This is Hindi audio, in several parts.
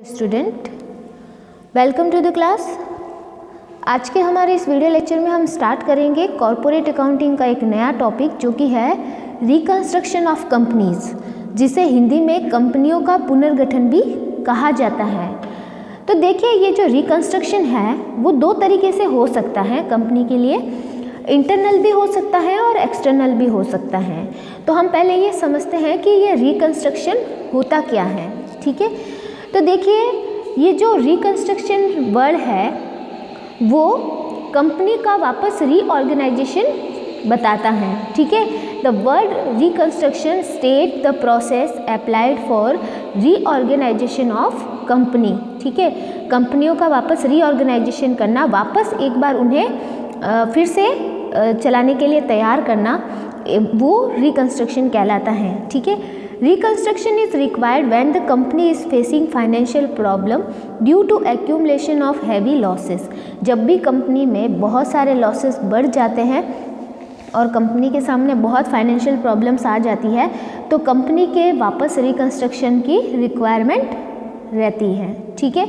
Student, welcome to the class. आज के हमारे इस वीडियो लेक्चर में हम स्टार्ट करेंगे कॉर्पोरेट अकाउंटिंग का एक नया टॉपिक जो कि है रिकंस्ट्रक्शन ऑफ कंपनीज, जिसे हिंदी में कंपनियों का पुनर्गठन भी कहा जाता है। तो देखिए, ये जो रिकंस्ट्रक्शन है वो दो तरीके से हो सकता है कंपनी के लिए। इंटरनल भी हो सकता है और एक्सटर्नल भी हो सकता है। तो हम पहले ये समझते हैं कि ये रिकंस्ट्रक्शन होता क्या है। ठीक है, तो देखिए, ये जो रिकंस्ट्रक्शन वर्ड है वो कंपनी का वापस रीऑर्गेनाइजेशन बताता है। ठीक है, the word reconstruction state the process applied for reorganisation of company. ठीक है, कंपनियों का वापस रीऑर्गेनाइजेशन करना, वापस एक बार उन्हें फिर से चलाने के लिए तैयार करना, वो रिकंस्ट्रक्शन कहलाता है। ठीक है, reconstruction is required when the company is facing financial problem due to accumulation of heavy losses. जब भी कंपनी में बहुत सारे लॉसेस बढ़ जाते हैं और कंपनी के सामने बहुत फाइनेंशियल प्रॉब्लम्स आ जाती है, तो कंपनी के वापस रिकंस्ट्रक्शन की रिक्वायरमेंट रहती है। ठीक है,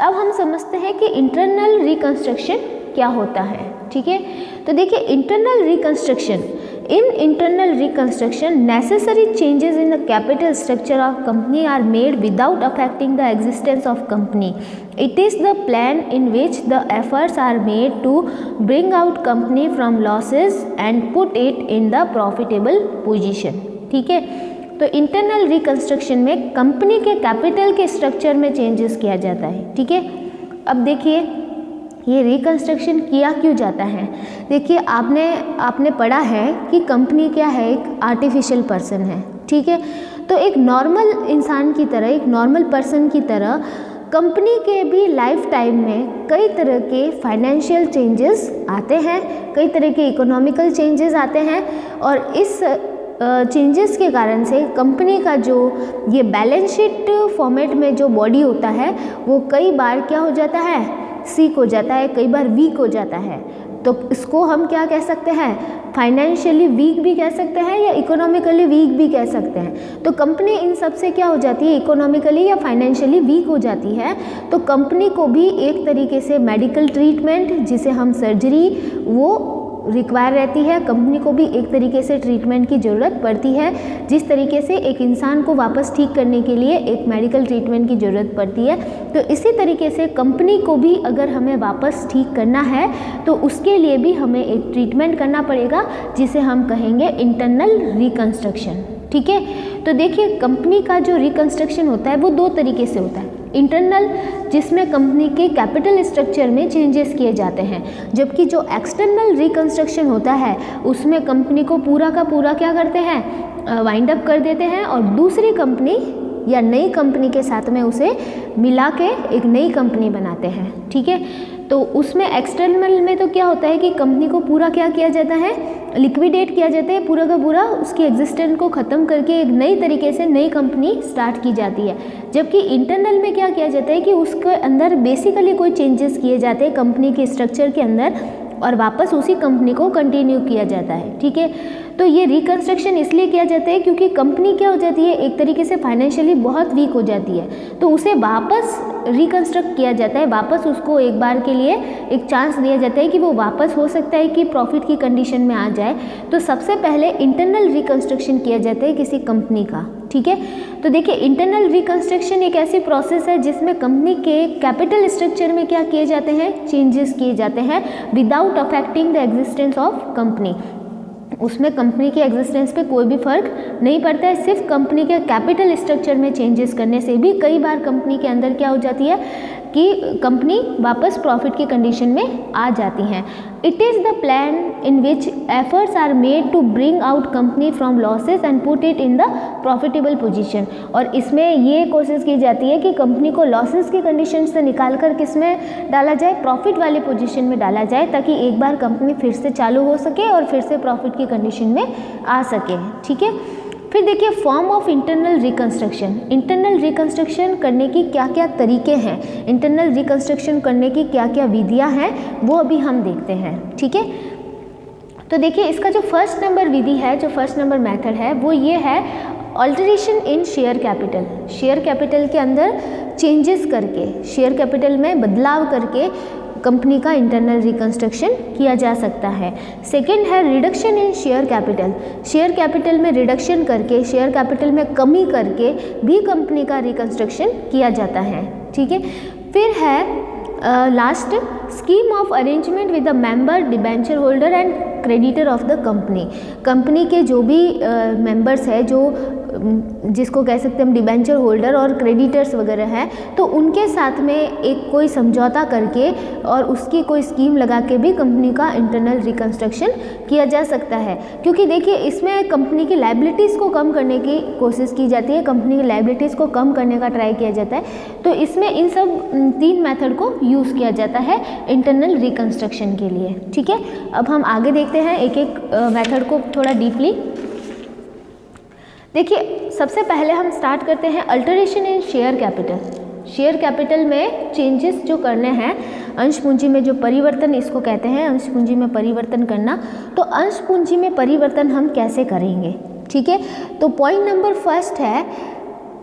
अब हम समझते हैं कि इंटरनल रिकंस्ट्रक्शन क्या होता है। ठीक है, तो देखिए, internal reconstruction, in internal reconstruction necessary changes in the capital structure of company are made without affecting the existence of company. It is the plan in which the efforts are made to bring out company from losses and put it in the profitable position. ठीक है, तो इंटरनल रिकंस्ट्रक्शन में कंपनी के कैपिटल के स्ट्रक्चर में चेंजेस किया जाता है। ठीक है, अब देखिए, ये रिकंस्ट्रक्शन किया क्यों जाता है। देखिए, आपने पढ़ा है कि कंपनी क्या है, एक आर्टिफिशियल पर्सन है। ठीक है, तो एक नॉर्मल इंसान की तरह, एक नॉर्मल पर्सन की तरह कंपनी के भी लाइफ टाइम में कई तरह के फाइनेंशियल चेंजेस आते हैं, कई तरह के इकोनॉमिकल चेंजेस आते हैं, और इस चेंजेस के कारण से कंपनी का जो ये बैलेंस शीट फॉर्मेट में जो बॉडी होता है वो कई बार क्या हो जाता है, सीक हो जाता है, कई बार वीक हो जाता है। तो इसको हम क्या कह सकते हैं, फाइनेंशियली वीक भी कह सकते हैं या इकोनॉमिकली वीक भी कह सकते हैं। तो कंपनी इन सब से क्या हो जाती है, इकोनॉमिकली या फाइनेंशियली वीक हो जाती है। तो कंपनी को भी एक तरीके से मेडिकल ट्रीटमेंट, जिसे हम सर्जरी, वो रिक्वायर रहती है। कंपनी को भी एक तरीके से ट्रीटमेंट की ज़रूरत पड़ती है। जिस तरीके से एक इंसान को वापस ठीक करने के लिए एक मेडिकल ट्रीटमेंट की ज़रूरत पड़ती है, तो इसी तरीके से कंपनी को भी अगर हमें वापस ठीक करना है तो उसके लिए भी हमें एक ट्रीटमेंट करना पड़ेगा, जिसे हम कहेंगे इंटरनल रिकंस्ट्रक्शन। ठीक है, तो देखिए, कंपनी का जो रिकंस्ट्रक्शन होता है वो दो तरीके से होता है। इंटरनल, जिसमें कंपनी के कैपिटल स्ट्रक्चर में चेंजेस किए जाते हैं, जबकि जो एक्सटर्नल रिकंस्ट्रक्शन होता है उसमें कंपनी को पूरा का पूरा क्या करते हैं, वाइंड अप कर देते हैं और दूसरी कंपनी या नई कंपनी के साथ में उसे मिला के एक नई कंपनी बनाते हैं। ठीक है, तो उसमें एक्सटर्नल में तो क्या होता है कि कंपनी को पूरा क्या किया जाता है, लिक्विडेट किया जाता है, पूरा का पूरा उसकी एग्जिस्टेंस को ख़त्म करके एक नई तरीके से नई कंपनी स्टार्ट की जाती है। जबकि इंटरनल में क्या किया जाता है कि उसके अंदर बेसिकली कोई चेंजेस किए जाते हैं कंपनी के स्ट्रक्चर के अंदर और वापस उसी कंपनी को कंटिन्यू किया जाता है। ठीक है, तो ये रिकंस्ट्रक्शन इसलिए किया जाता है क्योंकि कंपनी क्या हो जाती है, एक तरीके से फाइनेंशियली बहुत वीक हो जाती है, तो उसे वापस रिकंस्ट्रक्ट किया जाता है, वापस उसको एक बार के लिए एक चांस दिया जाता है कि वो वापस हो सकता है कि प्रॉफिट की कंडीशन में आ जाए। तो सबसे पहले इंटरनल रिकंस्ट्रक्शन किया जाता है किसी कंपनी का। ठीक है, तो देखिए, इंटरनल रिकंस्ट्रक्शन एक ऐसी प्रोसेस है जिसमें कंपनी के कैपिटल स्ट्रक्चर में क्या किए जाते हैं, चेंजेस किए जाते हैं without affecting the existence of company. उसमें कंपनी के एग्जिस्टेंस पे कोई भी फर्क नहीं पड़ता है, सिर्फ कंपनी के कैपिटल स्ट्रक्चर में चेंजेस करने से भी कई बार कंपनी के अंदर क्या हो जाती है कि कंपनी वापस प्रॉफिट की कंडीशन में आ जाती हैं। It is the plan in which efforts are made to bring out company from losses and put it in the profitable position. और इसमें ये कोशिश की जाती है कि कंपनी को लॉसेस की कंडीशन से निकाल कर किस में डाला जाए, प्रॉफिट वाले पोजीशन में डाला जाए, ताकि एक बार कंपनी फिर से चालू हो सके और फिर से प्रॉफिट की कंडीशन में आ सके। ठीक है, फिर देखिए, form of internal reconstruction. Internal reconstruction करने की क्या क्या तरीके हैं, इंटरनल रिकंस्ट्रक्शन करने की क्या क्या विधियां हैं, वो अभी हम देखते हैं। ठीक है, तो देखिए, इसका जो फर्स्ट नंबर विधि है, जो फर्स्ट नंबर मेथड है, वो ये है alteration in share capital, share capital के अंदर चेंजेस करके, शेयर कैपिटल में बदलाव करके कंपनी का इंटरनल रिकंस्ट्रक्शन किया जा सकता है। सेकंड है reduction in share capital, share capital में रिडक्शन करके, शेयर कैपिटल में कमी करके भी कंपनी का रिकंस्ट्रक्शन किया जाता है। ठीक है, फिर है last scheme of arrangement with the member, debenture holder and creditor of the company, company के जो भी मेंबर्स है, जो जिसको कह सकते हैं हम डिबेंचर होल्डर और क्रेडिटर्स वगैरह हैं, तो उनके साथ में एक कोई समझौता करके और उसकी कोई स्कीम लगा के भी कंपनी का इंटरनल रिकंस्ट्रक्शन किया जा सकता है। क्योंकि देखिए इसमें कंपनी की लायबिलिटीज़ को कम करने की कोशिश की जाती है, कंपनी की लायबिलिटीज़ को कम करने का ट्राई किया जाता है, तो इसमें इन सब 3 मेथड को यूज़ किया जाता है इंटरनल रिकंस्ट्रक्शन के लिए। ठीक है, अब हम आगे देखते हैं एक एक मेथड को थोड़ा डीपली। देखिए सबसे पहले हम स्टार्ट करते हैं अल्टरेशन इन शेयर कैपिटल, शेयर कैपिटल में चेंजेस जो करने हैं, अंश पूंजी में जो परिवर्तन इसको कहते हैं, अंश पूंजी में परिवर्तन करना। तो अंश पूंजी में परिवर्तन हम कैसे करेंगे? ठीक है, तो पॉइंट नंबर फर्स्ट है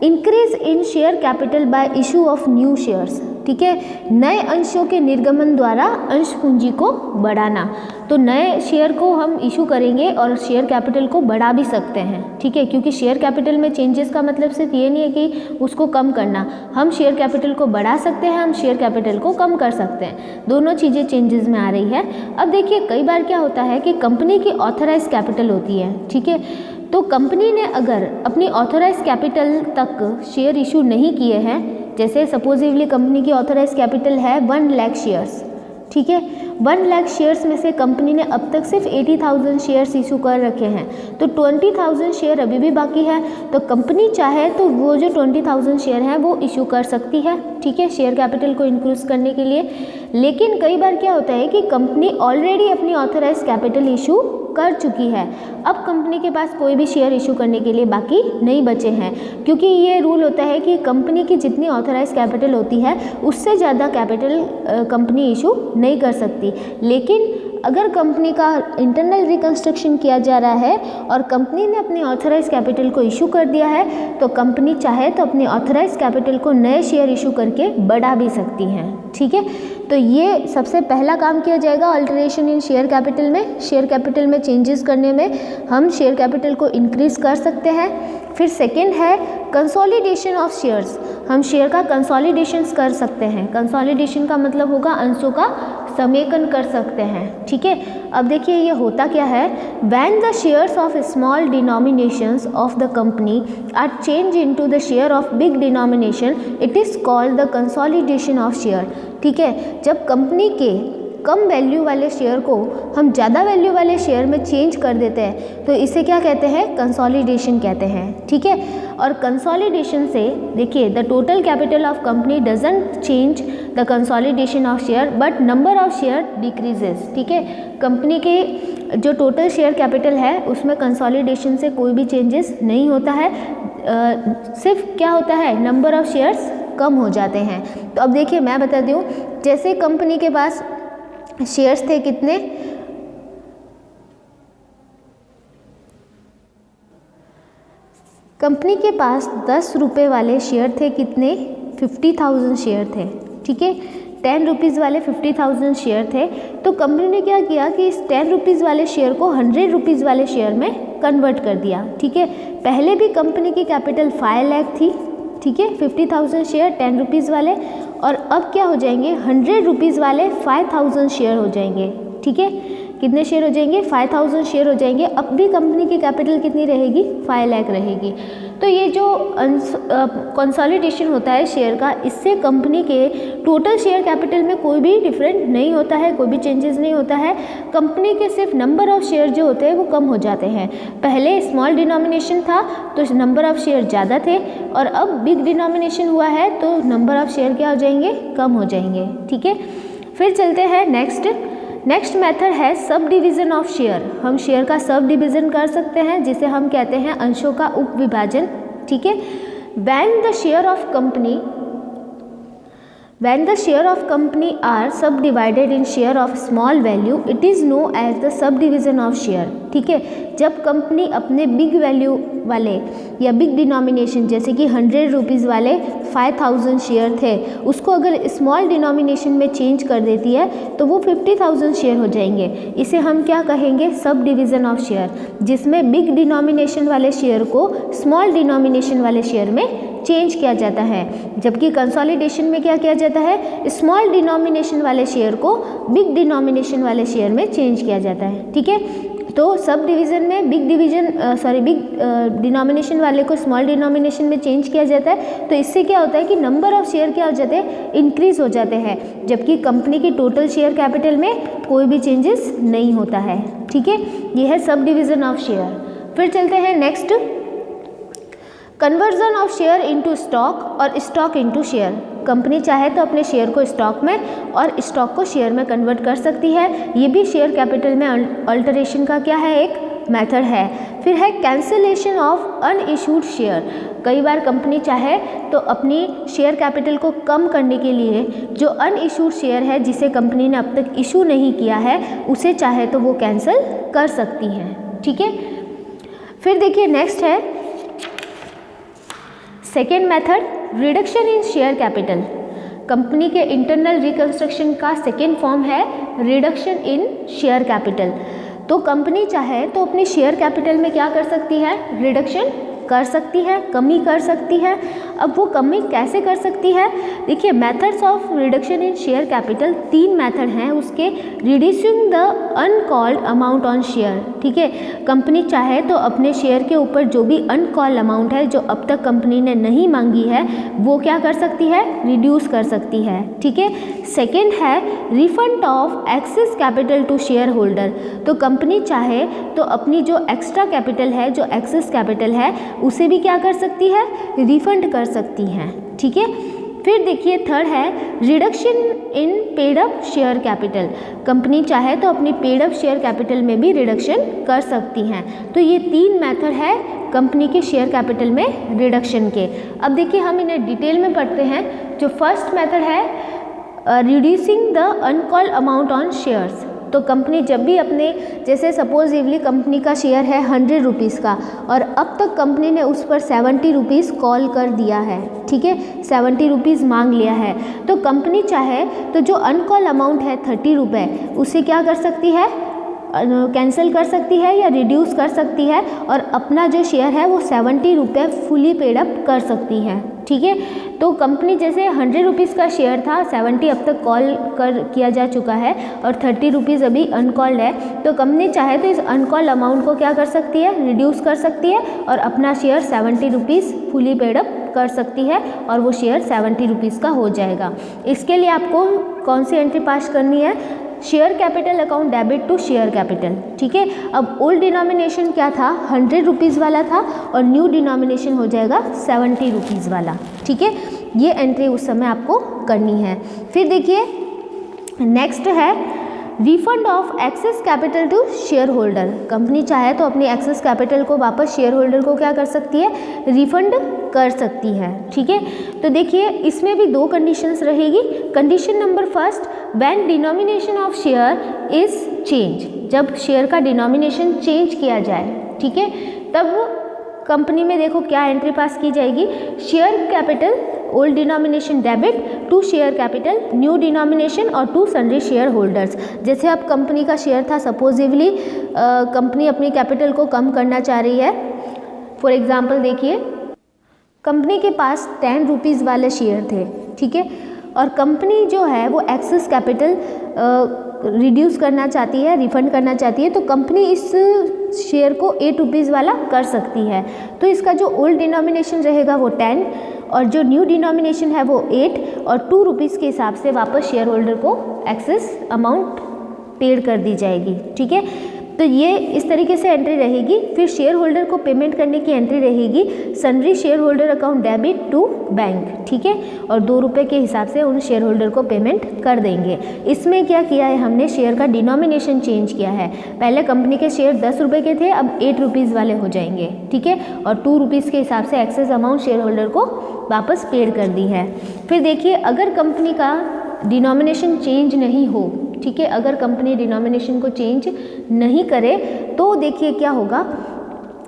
increase in share capital by issue of new shares. ठीक है, नए अंशों के निर्गमन द्वारा अंश पूंजी को बढ़ाना। तो नए शेयर को हम इशू करेंगे और शेयर कैपिटल को बढ़ा भी सकते हैं। ठीक है, क्योंकि शेयर कैपिटल में चेंजेस का मतलब सिर्फ ये नहीं है कि उसको कम करना, हम शेयर कैपिटल को बढ़ा सकते हैं, हम शेयर कैपिटल को कम कर सकते हैं, दोनों चीज़ें चेंजेस में आ रही है। अब देखिए कई बार क्या होता है कि कंपनी की ऑथराइज कैपिटल होती है। ठीक है, तो कंपनी ने अगर अपनी ऑथराइज कैपिटल तक शेयर इशू नहीं किए हैं, जैसे सपोजिवली कंपनी की ऑथराइज कैपिटल है 1 लाख शेयर्स, ठीक है, 1 लाख शेयर्स में से कंपनी ने अब तक सिर्फ 80,000 शेयर्स इशू कर रखे हैं, तो 20,000 शेयर अभी भी बाकी है। तो कंपनी चाहे तो वो जो 20,000 शेयर हैं वो इशू कर सकती है, ठीक है, शेयर कैपिटल को इंक्रीज करने के लिए। लेकिन कई बार क्या होता है कि कंपनी ऑलरेडी अपनी ऑथराइज कैपिटल इशू कर चुकी है, अब कंपनी के पास कोई भी शेयर इशू करने के लिए बाकी नहीं बचे हैं, क्योंकि ये रूल होता है कि कंपनी की जितनी ऑथराइज कैपिटल होती है उससे ज़्यादा कैपिटल कंपनी इशू नहीं कर सकती। लेकिन अगर कंपनी का इंटरनल रिकंस्ट्रक्शन किया जा रहा है और कंपनी ने अपनी ऑथराइज कैपिटल को इशू कर दिया है, तो कंपनी चाहे तो अपनी ऑथराइज कैपिटल को नए शेयर इशू करके बढ़ा भी सकती हैं। ठीक है, तो ये सबसे पहला काम किया जाएगा अल्टरेशन इन शेयर कैपिटल में। शेयर कैपिटल में चेंजेस करने में हम शेयर कैपिटल को इंक्रीज कर सकते हैं। फिर सेकंड है कंसोलिडेशन ऑफ शेयर्स, हम शेयर का कंसोलिडेशन कर सकते हैं। कंसोलिडेशन का मतलब होगा अंशों का समेकन कर सकते हैं। ठीक है, अब देखिए ये होता क्या है, when the shares of small denominations of the company are change into the share of big denomination, it is called the consolidation of share. ठीक है, जब कंपनी के कम वैल्यू वाले शेयर को हम ज़्यादा वैल्यू वाले शेयर में चेंज कर देते हैं, तो इसे क्या कहते हैं, कंसोलिडेशन कहते हैं। ठीक है, और कंसोलिडेशन से देखिए the total capital of company doesn't change the consolidation of share but number of share decreases. ठीक है, कंपनी के जो टोटल शेयर कैपिटल है उसमें कंसोलिडेशन से कोई भी चेंजेस नहीं होता है, सिर्फ क्या होता है, नंबर ऑफ शेयर्स कम हो जाते हैं। तो अब देखिए मैं बता दूँ, जैसे कंपनी के पास शेयर्स थे कितने, कंपनी के पास 10 रुपये वाले शेयर थे कितने, 50,000 शेयर थे। ठीक है, 10 रुपीज़ वाले 50,000 शेयर थे, तो कंपनी ने क्या किया कि इस 10 रुपीज़ वाले शेयर को 100 रुपीज़ वाले शेयर में कन्वर्ट कर दिया। ठीक है, पहले भी कंपनी की कैपिटल 5 लाख थी, ठीक है, 50,000 शेयर 10 रुपीज़ वाले, और अब क्या हो जाएंगे, 100 रुपीज़ वाले 5,000 शेयर हो जाएंगे। ठीक है, कितने शेयर हो जाएंगे, 5,000 शेयर हो जाएंगे। अब भी कंपनी की कैपिटल कितनी रहेगी, 5 लाख रहेगी। तो ये जो कंसोलिडेशन होता है शेयर का, इससे कंपनी के टोटल शेयर कैपिटल में कोई भी डिफरेंट नहीं होता है, कोई भी चेंजेस नहीं होता है। कंपनी के सिर्फ नंबर ऑफ शेयर जो होते हैं वो कम हो जाते हैं। पहले स्मॉल डिनोमिनेशन था तो नंबर ऑफ शेयर ज़्यादा थे, और अब बिग डिनोमिनेशन हुआ है तो नंबर ऑफ शेयर क्या हो जाएंगे, कम हो जाएंगे। ठीक है, फिर चलते हैं नेक्स्ट मेथड है सब डिवीज़न ऑफ शेयर। हम शेयर का सब डिवीज़न कर सकते हैं, जिसे हम कहते हैं अंशों का उप विभाजन। ठीक है, when the share of company When the share of company are subdivided in share of small value, it is known as the subdivision of share। ठीक है, जब कंपनी अपने बिग वैल्यू वाले या बिग डिनोमिनेशन जैसे कि 100 रुपीज़ वाले 5000 शेयर थे, उसको अगर स्मॉल डिनोमिनेशन में चेंज कर देती है तो वो 50,000 शेयर हो जाएंगे। इसे हम क्या कहेंगे? सब डिवीज़न ऑफ शेयर, जिसमें बिग डिनोमिनेशन वाले शेयर को स्मॉल डिनोमिनेशन वाले शेयर में चेंज किया जाता है, जबकि कंसोलिडेशन में क्या किया जाता है? स्मॉल डिनोमिनेशन वाले शेयर को बिग डिनोमिनेशन वाले शेयर में चेंज किया जाता है। ठीक है, तो सब डिवीज़न में बिग डिनोमिनेशन वाले को स्मॉल डिनोमिनेशन में चेंज किया जाता है, तो इससे क्या होता है कि नंबर ऑफ शेयर क्या हो जाते हैं? इंक्रीज हो जाते हैं, जबकि कंपनी की टोटल शेयर कैपिटल में कोई भी चेंजेस नहीं होता है। ठीक है, ये है सब डिवीज़न ऑफ शेयर। फिर चलते हैं next, conversion of share into stock और स्टॉक इनटू शेयर। कंपनी चाहे तो अपने शेयर को स्टॉक में और स्टॉक को शेयर में कन्वर्ट कर सकती है। ये भी शेयर कैपिटल में अल्टरेशन का क्या है? एक मेथड है। फिर है कैंसिलेशन ऑफ अनइशूड शेयर। कई बार कंपनी चाहे तो अपनी शेयर कैपिटल को कम करने के लिए जो अनइशूड शेयर है, जिसे कंपनी ने अब तक इशू नहीं किया है, उसे चाहे तो वो कैंसिल कर सकती है। ठीक है, फिर देखिए नेक्स्ट है second method, reduction in share capital. Company के इंटरनल रिकंस्ट्रक्शन का सेकेंड फॉर्म है रिडक्शन इन शेयर कैपिटल। तो कंपनी चाहे तो अपनी शेयर कैपिटल में क्या कर सकती है? रिडक्शन कर सकती है, कमी कर सकती है। अब वो कमी कैसे कर सकती है? देखिए, methods of reduction in share capital 3 method हैं उसके। Reducing the uncalled amount on share. ठीक है, कंपनी चाहे तो अपने शेयर के ऊपर जो भी अनकॉल्ड अमाउंट है, जो अब तक कंपनी ने नहीं मांगी है, वो क्या कर सकती है? रिड्यूस कर सकती है। ठीक है, सेकेंड है refund of excess capital to share holder. तो कंपनी चाहे तो अपनी जो एक्स्ट्रा कैपिटल है, जो एक्सेस कैपिटल है, उसे भी क्या कर सकती है? रिफंड कर सकती हैं। ठीक है, फिर देखिए थर्ड है reduction in paid up share capital. Company चाहे तो अपनी पेड अप शेयर कैपिटल में भी रिडक्शन कर सकती हैं। तो ये 3 मेथड है कंपनी के शेयर कैपिटल में रिडक्शन के। अब देखिए हम इन्हें डिटेल में पढ़ते हैं। जो फर्स्ट मेथड है reducing the uncalled amount on shares. तो कंपनी जब भी अपने, जैसे सपोजिवली कंपनी का शेयर है 100 रुपीज़ का और अब तक कंपनी ने उस पर 70 रुपीज़ कॉल कर दिया है। ठीक है, 70 रुपीज़ मांग लिया है, तो कंपनी चाहे तो जो अनकॉल अमाउंट है 30 रुपये, उसे क्या कर सकती है? कैंसिल कर सकती है या रिड्यूस कर सकती है और अपना जो शेयर है वो 70 रुपये फुली पेड अप कर सकती है। ठीक है, तो कंपनी जैसे 100 रुपीज़ का शेयर था, 70 अब तक कॉल किया जा चुका है और 30 रुपीज़ अभी अनकॉल्ड है, तो कंपनी चाहे तो इस अनकॉल्ड अमाउंट को क्या कर सकती है? रिड्यूस कर सकती है और अपना share 70 rupees fully paid up कर सकती है और वो शेयर 70 रुपीज़ का हो जाएगा। इसके लिए आपको कौन सी एंट्री पास करनी है? Share capital account debit to share capital. ठीक है, अब ओल्ड डिनोमिनेशन क्या था? 100 रुपीज़ वाला था और न्यू डिनोमिनेशन हो जाएगा 70 रुपीज़ वाला। ठीक है, ये एंट्री उस समय आपको करनी है। फिर देखिए नेक्स्ट है refund of excess capital to share holder. Company चाहे तो अपनी एक्सेस कैपिटल को वापस शेयर होल्डर को क्या कर सकती है? रिफंड कर सकती है। ठीक है, तो देखिए इसमें भी 2 कंडीशंस रहेगी। Condition number first, when denomination of share is change. जब शेयर का डिनोमिनेशन चेंज किया जाए, ठीक है, तब कंपनी में देखो क्या एंट्री पास की जाएगी? Share capital old denomination debit to share capital new denomination और टू सन्ड्री शेयर होल्डर्स। जैसे अब कंपनी का शेयर था, सपोजिवली कंपनी अपनी कैपिटल को कम करना चाह रही है। फॉर एग्जांपल देखिए कंपनी के पास 10 रुपीज़ वाले शेयर थे। ठीक है, और कंपनी जो है वो एक्सेस कैपिटल रिड्यूस करना चाहती है, रिफंड करना चाहती है, तो कंपनी इस शेयर को 8 रुपीज़ वाला कर सकती है। तो इसका जो ओल्ड डिनोमिनेशन रहेगा वो 10 और जो न्यू डिनोमिनेशन है वो 8 और 2 रुपीज़ के हिसाब से वापस शेयर होल्डर को एक्सेस अमाउंट पेड कर दी जाएगी। ठीक है, तो ये इस तरीके से एंट्री रहेगी। फिर शेयर होल्डर को पेमेंट करने की एंट्री रहेगी sundry share holder account debit to bank, ठीक है, और 2 रुपये के हिसाब से उन शेयर होल्डर को पेमेंट कर देंगे। इसमें क्या किया है हमने, शेयर का डिनोमिनेशन चेंज किया है। पहले कंपनी के शेयर 10 रुपये के थे, अब 8 रुपीज़ वाले हो जाएंगे, ठीक है, और 2 रुपीज़ के हिसाब से एक्सेस अमाउंट शेयर होल्डर को वापस पेड कर दी है। फिर देखिए अगर कंपनी का डिनोमिनेशन चेंज नहीं हो, ठीक है, अगर कंपनी डिनोमिनेशन को चेंज नहीं करे तो देखिए क्या होगा,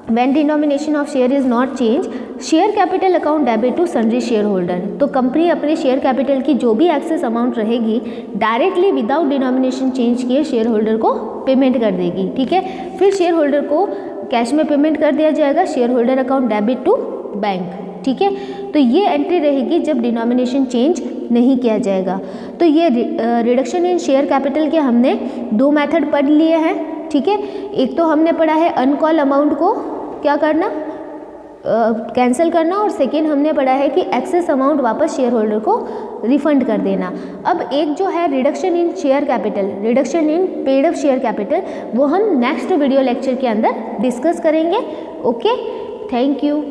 When denomination of share is not changed, share capital account debit to sundry share holder. तो कंपनी अपने शेयर कैपिटल की जो भी एक्सेस अमाउंट रहेगी डायरेक्टली विदाउट डिनोमिनेशन चेंज किए शेयर होल्डर को पेमेंट कर देगी, ठीक है। फिर शेयर होल्डर को कैश में पेमेंट कर दिया जाएगा share holder account debit to bank, ठीक है। तो ये एंट्री रहेगी जब डिनोमिनेशन चेंज नहीं किया जाएगा। तो ये रिडक्शन इन शेयर कैपिटल के हमने 2 मेथड पढ़ लिए हैं, ठीक है। एक तो हमने पढ़ा है अनकॉल अमाउंट को क्या करना, कैंसिल करना, और सेकेंड हमने पढ़ा है कि एक्सेस अमाउंट वापस शेयर होल्डर को रिफंड कर देना। अब एक जो है reduction in share capital, reduction in paid up share capital, वो हम नेक्स्ट वीडियो लेक्चर के अंदर डिस्कस करेंगे। Okay, thank you.